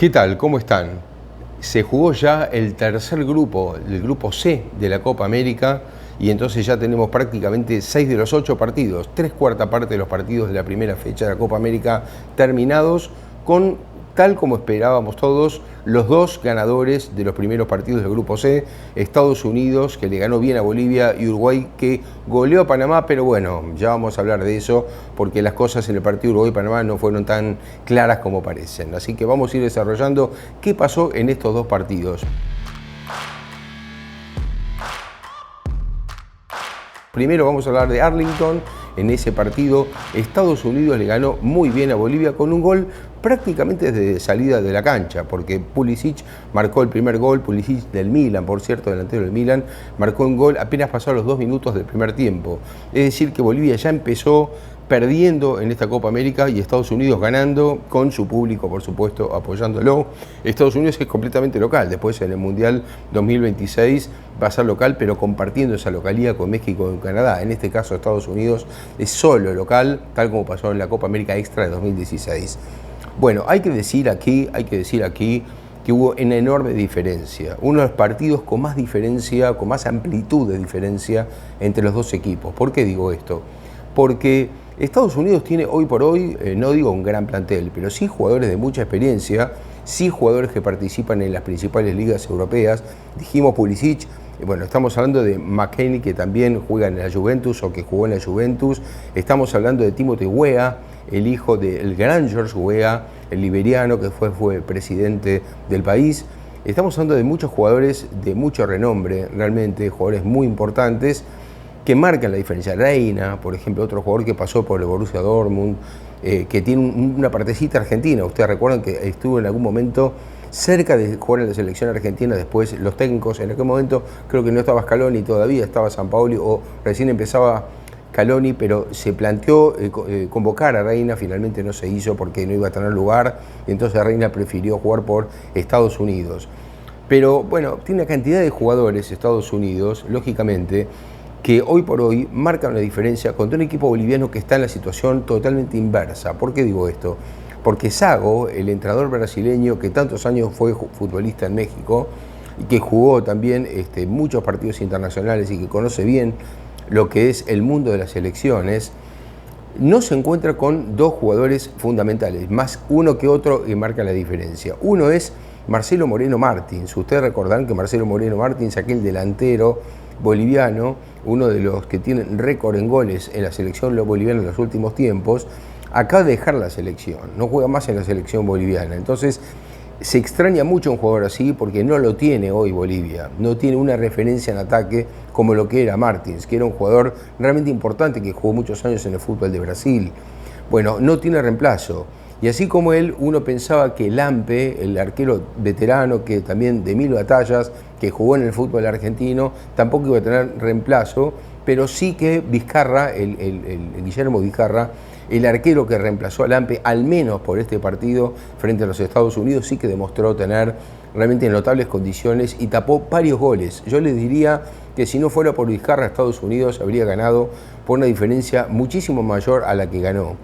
¿Qué tal? ¿Cómo están? Se jugó ya el tercer grupo, el grupo C de la Copa América, y entonces ya tenemos prácticamente 6 de los 8 partidos, 3/4 parte de los partidos de la primera fecha de la Copa América terminados con, tal como esperábamos todos, los dos ganadores de los primeros partidos del grupo C, Estados Unidos, que le ganó bien a Bolivia, y Uruguay, que goleó a Panamá, pero bueno, ya vamos a hablar de eso, porque las cosas en el partido Uruguay-Panamá no fueron tan claras como parecen. Así que vamos a ir desarrollando qué pasó en estos dos partidos. Primero vamos a hablar de Arlington. En ese partido Estados Unidos le ganó muy bien a Bolivia con un gol prácticamente desde salida de la cancha, porque Pulisic marcó el primer gol, Pulisic del Milan, por cierto, delantero del Milan, marcó un gol apenas pasados los 2 minutos del primer tiempo. Es decir, que Bolivia ya empezó perdiendo en esta Copa América y Estados Unidos ganando, con su público, por supuesto, apoyándolo. Estados Unidos es completamente local, después en el Mundial 2026 va a ser local, pero compartiendo esa localía con México y con Canadá. En este caso, Estados Unidos es solo local, tal como pasó en la Copa América Extra de 2016. Bueno, hay que decir aquí que hubo una enorme diferencia, uno de los partidos con más diferencia, con más amplitud de diferencia entre los dos equipos. ¿Por qué digo esto? Porque Estados Unidos tiene hoy por hoy, no digo un gran plantel, pero sí jugadores de mucha experiencia, sí jugadores que participan en las principales ligas europeas. Dijimos Pulisic, bueno, estamos hablando de McKennie, que también juega en la Juventus o que jugó en la Juventus. Estamos hablando de Timothy Weah, el hijo del gran George Weah, el liberiano que fue presidente del país. Estamos hablando de muchos jugadores de mucho renombre, realmente, jugadores muy importantes, que marcan la diferencia. Reina, por ejemplo, otro jugador que pasó por el Borussia Dortmund, que tiene una partecita argentina. Ustedes recuerdan que estuvo en algún momento cerca de jugar en la selección argentina. Después los técnicos, en aquel momento creo que no estaba Scaloni todavía, estaba Sampaoli, o recién empezaba Scaloni, pero se planteó convocar a Reina, finalmente no se hizo porque no iba a tener lugar, y entonces Reina prefirió jugar por Estados Unidos. Pero bueno, tiene una cantidad de jugadores Estados Unidos, lógicamente, que hoy por hoy marcan una diferencia contra un equipo boliviano que está en la situación totalmente inversa. ¿Por qué digo esto? Porque Zago, el entrenador brasileño que tantos años fue futbolista en México y que jugó también muchos partidos internacionales y que conoce bien lo que es el mundo de las selecciones, no se encuentra con dos jugadores fundamentales, más uno que otro que marca la diferencia. Uno es Marcelo Moreno Martins. Ustedes recordarán que Marcelo Moreno Martins, aquel delantero boliviano, uno de los que tienen récord en goles en la selección boliviana en los últimos tiempos, acaba de dejar la selección, no juega más en la selección boliviana. Entonces se extraña mucho un jugador así porque no lo tiene hoy Bolivia, no tiene una referencia en ataque como lo que era Martins, que era un jugador realmente importante que jugó muchos años en el fútbol de Brasil. Bueno, no tiene reemplazo. Y así como él, uno pensaba que Lampe, el arquero veterano, que también de 1000 batallas, que jugó en el fútbol argentino, tampoco iba a tener reemplazo, pero sí que Vizcarra, el Guillermo Vizcarra, el arquero que reemplazó a Lampe, al menos por este partido frente a los Estados Unidos, sí que demostró tener realmente notables condiciones y tapó varios goles. Yo les diría que si no fuera por Vizcarra, Estados Unidos habría ganado por una diferencia muchísimo mayor a la que ganó.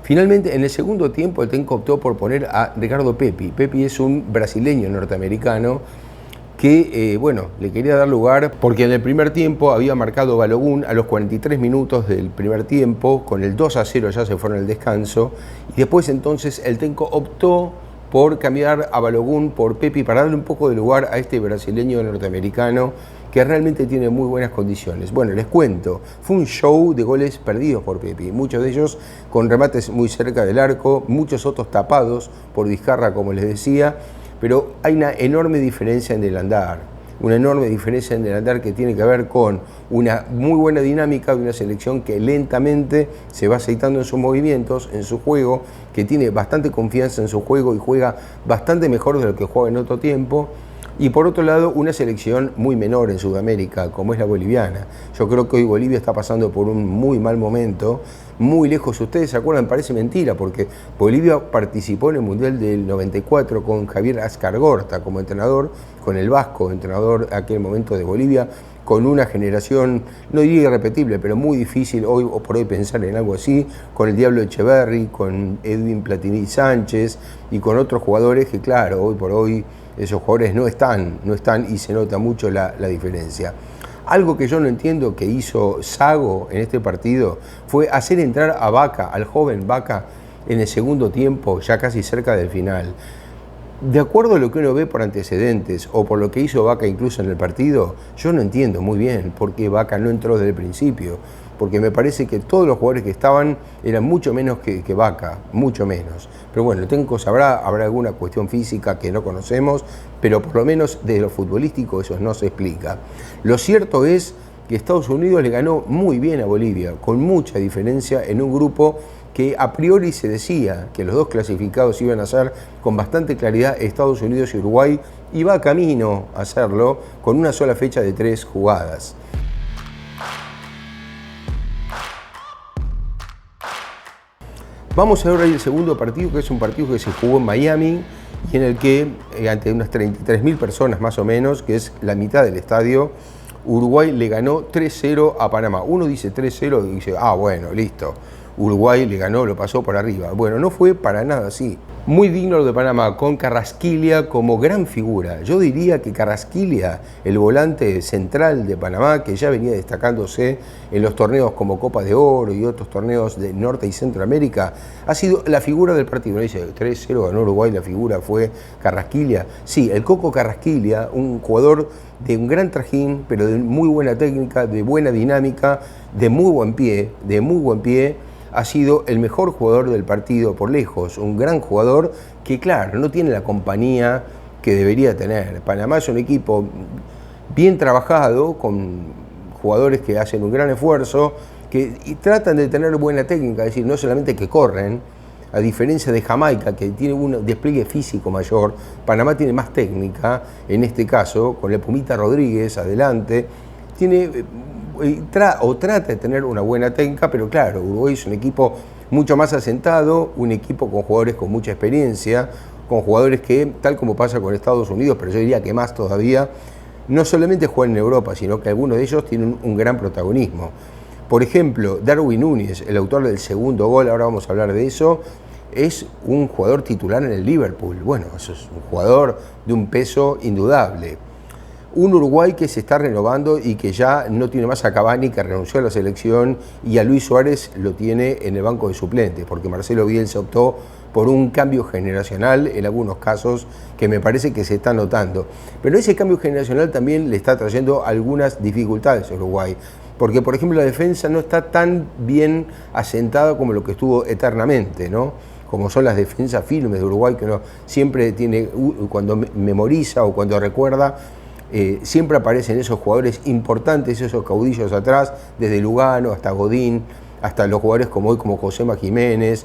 Finalmente, en el segundo tiempo, el técnico optó por poner a Ricardo Pepi. Pepi es un brasileño norteamericano que, le quería dar lugar porque en el primer tiempo había marcado Balogun a los 43 minutos del primer tiempo, con el 2-0 ya se fueron al descanso, y después entonces el técnico optó por cambiar a Balogun por Pepi para darle un poco de lugar a este brasileño norteamericano que realmente tiene muy buenas condiciones. Bueno, les cuento, fue un show de goles perdidos por Pepi, muchos de ellos con remates muy cerca del arco, muchos otros tapados por Vizcarra, como les decía, pero hay una enorme diferencia en el andar, que tiene que ver con una muy buena dinámica de una selección que lentamente se va aceitando en sus movimientos, en su juego, que tiene bastante confianza en su juego y juega bastante mejor de lo que juega en otro tiempo. Y por otro lado, una selección muy menor en Sudamérica, como es la boliviana. Yo creo que hoy Bolivia está pasando por un muy mal momento, muy lejos. Ustedes se acuerdan, parece mentira, porque Bolivia participó en el Mundial del 94 con Javier Ascargorta como entrenador, con el Vasco, entrenador en aquel momento de Bolivia, con una generación, no diría irrepetible, pero muy difícil hoy o por hoy pensar en algo así, con el Diablo Echeverri, con Edwin Platini Sánchez y con otros jugadores que, claro, hoy por hoy esos jugadores no están y se nota mucho la diferencia. Algo que yo no entiendo que hizo Zago en este partido fue hacer entrar a Vaca, al joven Vaca, en el segundo tiempo, ya casi cerca del final. De acuerdo a lo que uno ve por antecedentes o por lo que hizo Vaca incluso en el partido, yo no entiendo muy bien por qué Vaca no entró desde el principio, porque me parece que todos los jugadores que estaban eran mucho menos que Vaca, mucho menos. Pero bueno, habrá alguna cuestión física que no conocemos, pero por lo menos desde lo futbolístico eso no se explica. Lo cierto es que Estados Unidos le ganó muy bien a Bolivia, con mucha diferencia en un grupo que a priori se decía que los dos clasificados iban a ser con bastante claridad Estados Unidos y Uruguay, y va camino a hacerlo con una sola fecha de 3 jugadas. Vamos a ver ahora el segundo partido, que es un partido que se jugó en Miami y en el que, ante unas 33.000 personas más o menos, que es la mitad del estadio, Uruguay le ganó 3-0 a Panamá. Uno dice 3-0 y dice, bueno, listo. Uruguay le ganó, lo pasó por arriba. Bueno, no fue para nada así. Muy digno lo de Panamá, con Carrasquilla como gran figura. Yo diría que Carrasquilla, el volante central de Panamá, que ya venía destacándose en los torneos como Copa de Oro y otros torneos de Norte y Centroamérica, ha sido la figura del partido. Dice 3-0 ganó Uruguay, la figura fue Carrasquilla. Sí, el Coco Carrasquilla, un jugador de un gran trajín, pero de muy buena técnica, de buena dinámica, de muy buen pie, ha sido el mejor jugador del partido por lejos, un gran jugador que, claro, no tiene la compañía que debería tener. Panamá es un equipo bien trabajado, con jugadores que hacen un gran esfuerzo, y tratan de tener buena técnica, es decir, no solamente que corren, a diferencia de Jamaica, que tiene un despliegue físico mayor. Panamá tiene más técnica, en este caso, con la Pumita Rodríguez adelante, trata de tener una buena técnica, pero claro, Uruguay es un equipo mucho más asentado, un equipo con jugadores con mucha experiencia, con jugadores que, tal como pasa con Estados Unidos, pero yo diría que más todavía, no solamente juegan en Europa, sino que algunos de ellos tienen un gran protagonismo. Por ejemplo, Darwin Núñez, el autor del segundo gol, ahora vamos a hablar de eso, es un jugador titular en el Liverpool. Bueno, eso es un jugador de un peso indudable. Un Uruguay que se está renovando y que ya no tiene más a Cavani, que renunció a la selección, y a Luis Suárez lo tiene en el banco de suplentes, porque Marcelo Bielsa optó por un cambio generacional en algunos casos que me parece que se está notando. Pero ese cambio generacional también le está trayendo algunas dificultades a Uruguay, porque por ejemplo la defensa no está tan bien asentada como lo que estuvo eternamente, ¿no? Como son las defensas firmes de Uruguay, que uno siempre tiene, cuando memoriza o cuando recuerda, siempre aparecen esos jugadores importantes, esos caudillos atrás, desde Lugano hasta Godín, hasta los jugadores como hoy, como Josema Jiménez,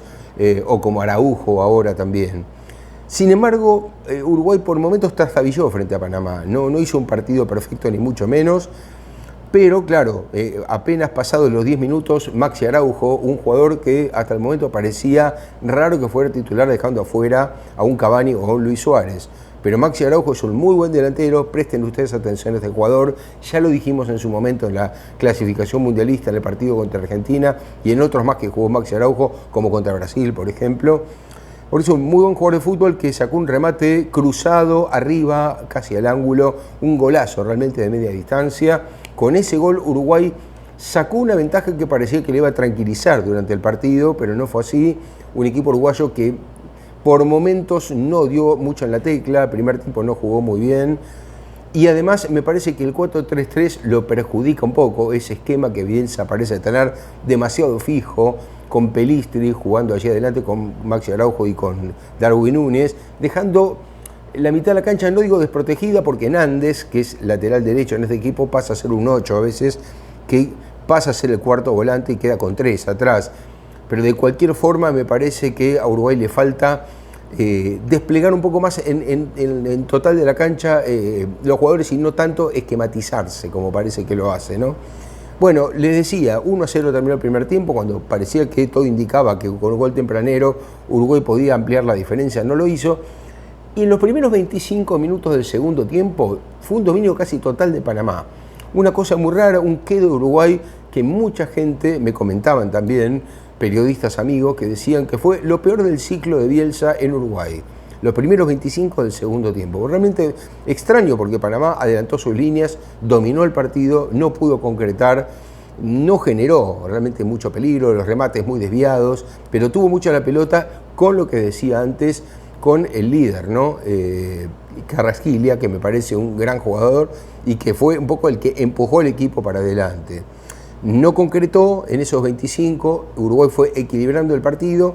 o como Araujo ahora también. Sin embargo, Uruguay por momentos trastabilló frente a Panamá, no hizo un partido perfecto ni mucho menos, pero claro, apenas pasados los 10 minutos, Maxi Araujo, un jugador que hasta el momento parecía raro que fuera titular, dejando afuera a un Cavani o a un Luis Suárez. Pero Maxi Araujo es un muy buen delantero, presten ustedes atención a este jugador, ya lo dijimos en su momento en la clasificación mundialista, en el partido contra Argentina y en otros más que jugó Maxi Araujo, como contra Brasil, por ejemplo. Por eso, un muy buen jugador de fútbol que sacó un remate cruzado arriba, casi al ángulo, un golazo realmente de media distancia. Con ese gol Uruguay sacó una ventaja que parecía que le iba a tranquilizar durante el partido, pero no fue así. Un equipo uruguayo que por momentos no dio mucho en la tecla, el primer tiempo no jugó muy bien, y además me parece que el 4-3-3 lo perjudica un poco, ese esquema que Bielsa parece tener demasiado fijo, con Pelistri jugando allí adelante, con Maxi Araujo y con Darwin Núñez, dejando la mitad de la cancha, no digo desprotegida, porque Nández, que es lateral derecho en este equipo, pasa a ser un 8 a veces, que pasa a ser el cuarto volante y queda con 3 atrás. Pero de cualquier forma me parece que a Uruguay le falta desplegar un poco más en total de la cancha los jugadores, y no tanto esquematizarse como parece que lo hace, ¿no? Bueno, les decía, 1-0 terminó el primer tiempo, cuando parecía que todo indicaba que con un gol tempranero Uruguay podía ampliar la diferencia, no lo hizo. Y en los primeros 25 minutos del segundo tiempo fue un dominio casi total de Panamá. Una cosa muy rara, un qué de Uruguay que mucha gente, me comentaban también, periodistas amigos, que decían que fue lo peor del ciclo de Bielsa en Uruguay. Los primeros 25 del segundo tiempo. Realmente extraño porque Panamá adelantó sus líneas, dominó el partido, no pudo concretar, no generó realmente mucho peligro, los remates muy desviados, pero tuvo mucha la pelota con lo que decía antes, con el líder, ¿no? Carrasquilla, que me parece un gran jugador y que fue un poco el que empujó el equipo para adelante. No concretó en esos 25, Uruguay fue equilibrando el partido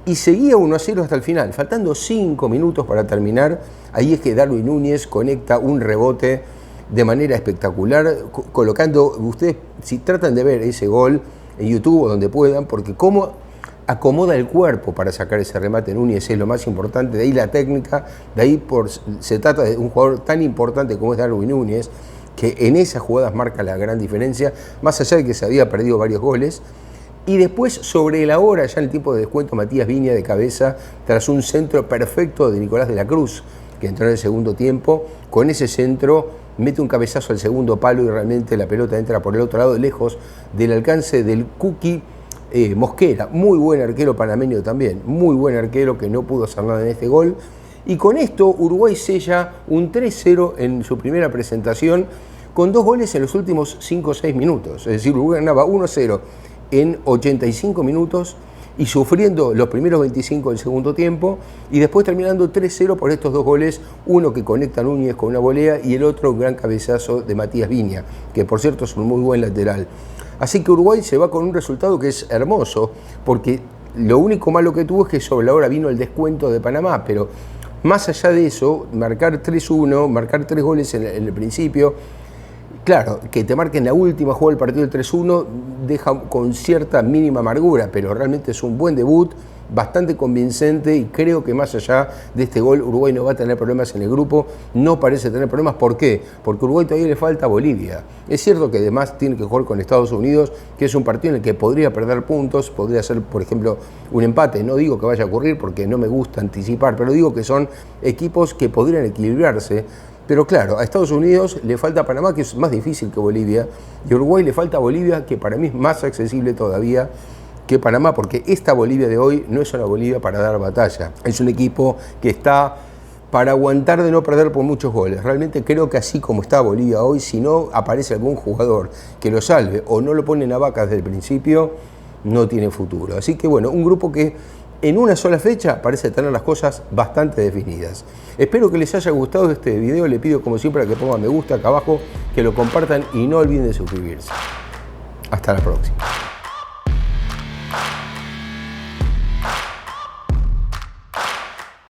y seguía 1-0 hasta el final, faltando 5 minutos para terminar. Ahí es que Darwin Núñez conecta un rebote de manera espectacular, colocando, ustedes si tratan de ver ese gol en YouTube o donde puedan, porque cómo acomoda el cuerpo para sacar ese remate Núñez es lo más importante, de ahí la técnica, de ahí se trata de un jugador tan importante como es Darwin Núñez, que en esas jugadas marca la gran diferencia, más allá de que se había perdido varios goles. Y después, sobre la hora, ya en el tiempo de descuento, Matías Viña de cabeza, tras un centro perfecto de Nicolás de la Cruz, que entró en el segundo tiempo, con ese centro mete un cabezazo al segundo palo y realmente la pelota entra por el otro lado, lejos del alcance del Cookie Mosquera, muy buen arquero panameño también, muy buen arquero que no pudo hacer nada en este gol. Y con esto Uruguay sella un 3-0 en su primera presentación, con 2 goles en los últimos 5 o 6 minutos. Es decir, Uruguay ganaba 1-0 en 85 minutos y sufriendo los primeros 25 del segundo tiempo y después terminando 3-0 por estos 2 goles, uno que conecta a Núñez con una volea y el otro un gran cabezazo de Matías Viña, que por cierto es un muy buen lateral. Así que Uruguay se va con un resultado que es hermoso, porque lo único malo que tuvo es que sobre la hora vino el descuento de Panamá, pero más allá de eso, marcar 3-1, marcar 3 goles en el principio, claro, que te marquen la última jugada del partido del 3-1 deja con cierta mínima amargura, pero realmente es un buen debut, bastante convincente y creo que más allá de este gol Uruguay no va a tener problemas en el grupo, no parece tener problemas. ¿Por qué? Porque a Uruguay todavía le falta Bolivia. Es cierto que además tiene que jugar con Estados Unidos, que es un partido en el que podría perder puntos, podría ser por ejemplo un empate, no digo que vaya a ocurrir porque no me gusta anticipar, pero digo que son equipos que podrían equilibrarse. Pero claro, a Estados Unidos le falta Panamá, que es más difícil que Bolivia, y a Uruguay le falta Bolivia, que para mí es más accesible todavía que Panamá, porque esta Bolivia de hoy no es una Bolivia para dar batalla. Es un equipo que está para aguantar de no perder por muchos goles. Realmente creo que así como está Bolivia hoy, si no aparece algún jugador que lo salve o no lo ponen a vaca desde el principio, no tiene futuro. Así que bueno, un grupo que en una sola fecha parece tener las cosas bastante definidas. Espero que les haya gustado este video. Le pido como siempre que pongan me gusta acá abajo, que lo compartan y no olviden de suscribirse. Hasta la próxima.